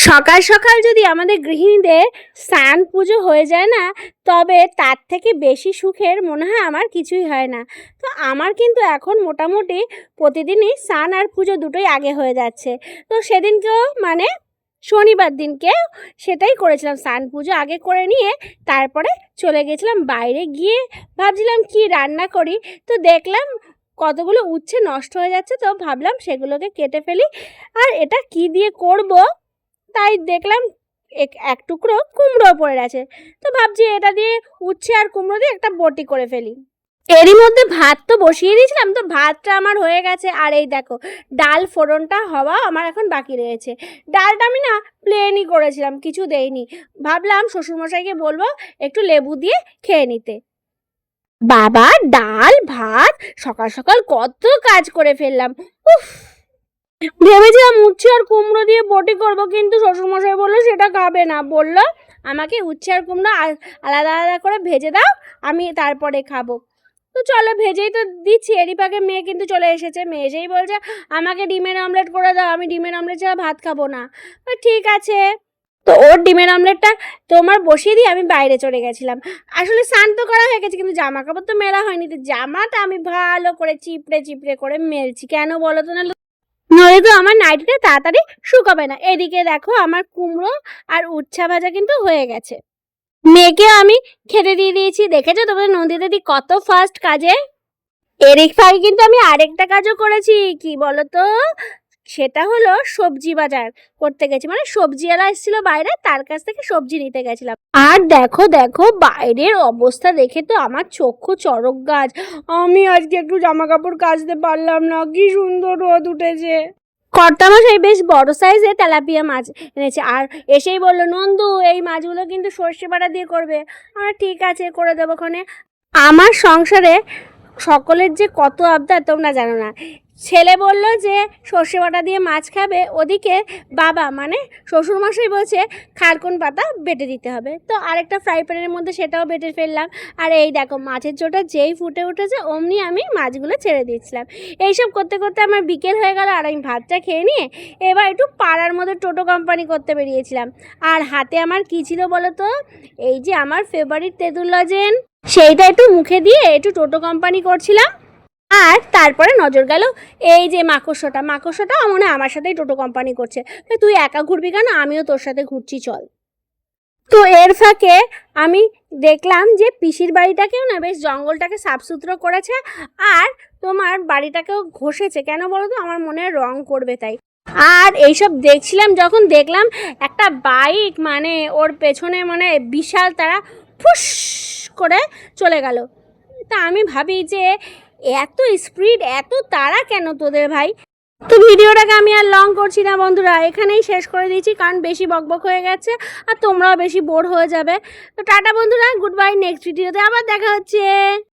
সকাল সকাল যদি আমাদের গৃহিণীদের স্নান পুজো হয়ে যায় না, তবে তার থেকে বেশি সুখের মনে হয় আমার কিছুই হয় না। তো আমার কিন্তু এখন মোটামুটি প্রতিদিনই স্নান আর পুজো দুটোই আগে হয়ে যাচ্ছে। তো সেদিনকেও মানে শনিবার দিনকে সেটাই করেছিলাম, স্নান পুজো আগে করে নিয়ে তারপরে চলে গেছিলাম বাইরে, গিয়ে ভাবছিলাম কি রান্না করি। তো দেখলাম কতগুলো উচ্ছে নষ্ট হয়ে যাচ্ছে, তো ভাবলাম সেগুলোকে কেটে ফেলি। আর এটা কি দিয়ে করব, তাই দেখলাম এক টুকরো কুমড়ো পড়ে আছে। তো ভাবছি এটা দিয়ে উচ্ছে আর কুমড়ো দিয়ে একটা বটি করে ফেলি। এরই মধ্যে ভাত তো বসিয়ে দিয়েছিলাম, তো ভাতটা আমার হয়ে গেছে। আর এই দেখো ডাল ফোড়নটা হওয়া আমার এখন বাকি রয়েছে। ডালটা আমি না প্লেনই করেছিলাম, কিছু দেইনি। ভাবলাম শ্বশুরমশাইকে বলবো একটু লেবু দিয়ে খেয়ে নিতে। বাবা, ডাল ভাত সকাল সকাল কত কাজ করে ফেললাম। উফ, ভেবেছিলাম উচ্ছে আর কুমড়ো দিয়ে বটি করবো, কিন্তু শ্বশুরমশাই বললো সেটা খাবে না। বললো আমাকে উচ্ছে আর কুমড়ো আলাদা আলাদা করে ভেজে দাও, আমি তারপরে খাবো। তো চলো ভেজেই তো দিচ্ছি। এরই পাকে মেয়ে কিন্তু চলে এসেছে। মেয়ে এসেই বলছে আমাকে ডিমের অমলেট করে দাও, আমি ডিমের অমলেট ছাড়া ভাত খাবো না। তো ঠিক আছে, তো ওর ডিমের অমলেটটা তোমার বসিয়ে দিয়ে আমি বাইরে চলে গেছিলাম। আসলে স্নান তো করা হয়ে গেছে, কিন্তু জামা কাপড় তো মেলা হয়নি। তো জামাটা আমি ভালো করে চিপড়ে চিপড়ে করে মেলছি, কেন বলো তো, না নইলে তো আমার নাইটিটা তাড়াতাড়ি শুকাবে না। এদিকে দেখো আমার কুমড়ো আর উচ্ছা ভাজা কিন্তু হয়ে গেছে। মেয়েকে আমি খেতে দিয়ে দিয়েছি। দেখেছো তোমাদের নন্দিতা দি কত ফাস্ট কাজে। এর ফাঁকে কিন্তু আমি আরেকটা কাজও করেছি, কি বলতো, সেটা হলো সবজি বাজার করতে গেছি। মানে সবজিওয়ালা এসেছিল বাইরে, তার কাছ থেকে সবজি নিতে গেছিলাম। আর দেখো দেখো বাইরের অবস্থা দেখে তো আমার চক্ষু চড়ক গাছ। আমি আজকে একটু জামা কাপড় কাচতে পারলাম না, কি সুন্দর রোদ উঠেছে। কর্তামশাই বেশ বড় সাইজের তেলাপিয়া মাছ এনেছে, আর এসেই বললো নন্দু এই মাছগুলো কিন্তু সর্ষে বাটা দিয়ে করবে। আমার ঠিক আছে, করে দেবো ক্ষণে। আমার সংসারে সকলের যে কত আবদার তোমরা জানো না। ছেলে বলল যে সর্ষে বাটা দিয়ে মাছ খাবে, ওদিকে বাবা মানে শ্বশুরমশাই বলছে খারকুন পাতা বেটে দিতে হবে। তো আরেকটা ফ্রাই প্যানের মধ্যে সেটাও বেটে ফেললাম। আর এই দেখো মাছের ঝোলটা যেই ফুটে উঠেছে অমনি আমি মাছগুলো ছেড়ে দিয়েছিলাম। এইসব করতে করতে আমার বিকেল হয়ে গেল। আর আমি ভাতটা খেয়ে নিয়ে এবার একটু পাড়ার মধ্যে টোটো কোম্পানি করতে বেরিয়েছিলাম। আর হাতে আমার কী ছিল বলো তো, এই যে আমার ফেভারিট তেঁতুল লজেন, সেইটা একটু মুখে দিয়ে একটু টোটো কোম্পানি করছিলাম। আর তারপরে নজর গেল এই যে মাকড়সাটা মনে হয় আমার সাথেই টোটো কোম্পানি করছে। তুই একা ঘুরবি কেন, আমিও তোর সাথে ঘুরছি, চল। তো এর ফাঁকে আমি দেখলাম যে পিসির বাড়িটাকেও না বেশ জঙ্গলটাকে সাফসুতরো করেছে, আর তোমার বাড়িটাকেও ঘষেছে। কেন বলো তো, আমার মনে হয় রং করবে তাই। আর এইসব দেখছিলাম, যখন দেখলাম একটা বাইক মানে ওর পেছনে মানে বিশাল তারা ফুস করে চলে গেল। তা আমি ভাবি যে এত স্পিড এত তাড়া কেন তোদের ভাই। তো ভিডিওটাকে আমি আর লং করছি না বন্ধুরা, এখানেই শেষ করে দিয়েছি, কারণ বেশি বকবক হয়ে গেছে আর তোমরাও বেশি বোর হয়ে যাবে। তো টাটা বন্ধুরা, গুড বাই, নেক্সট ভিডিওতে আবার দেখা হচ্ছে।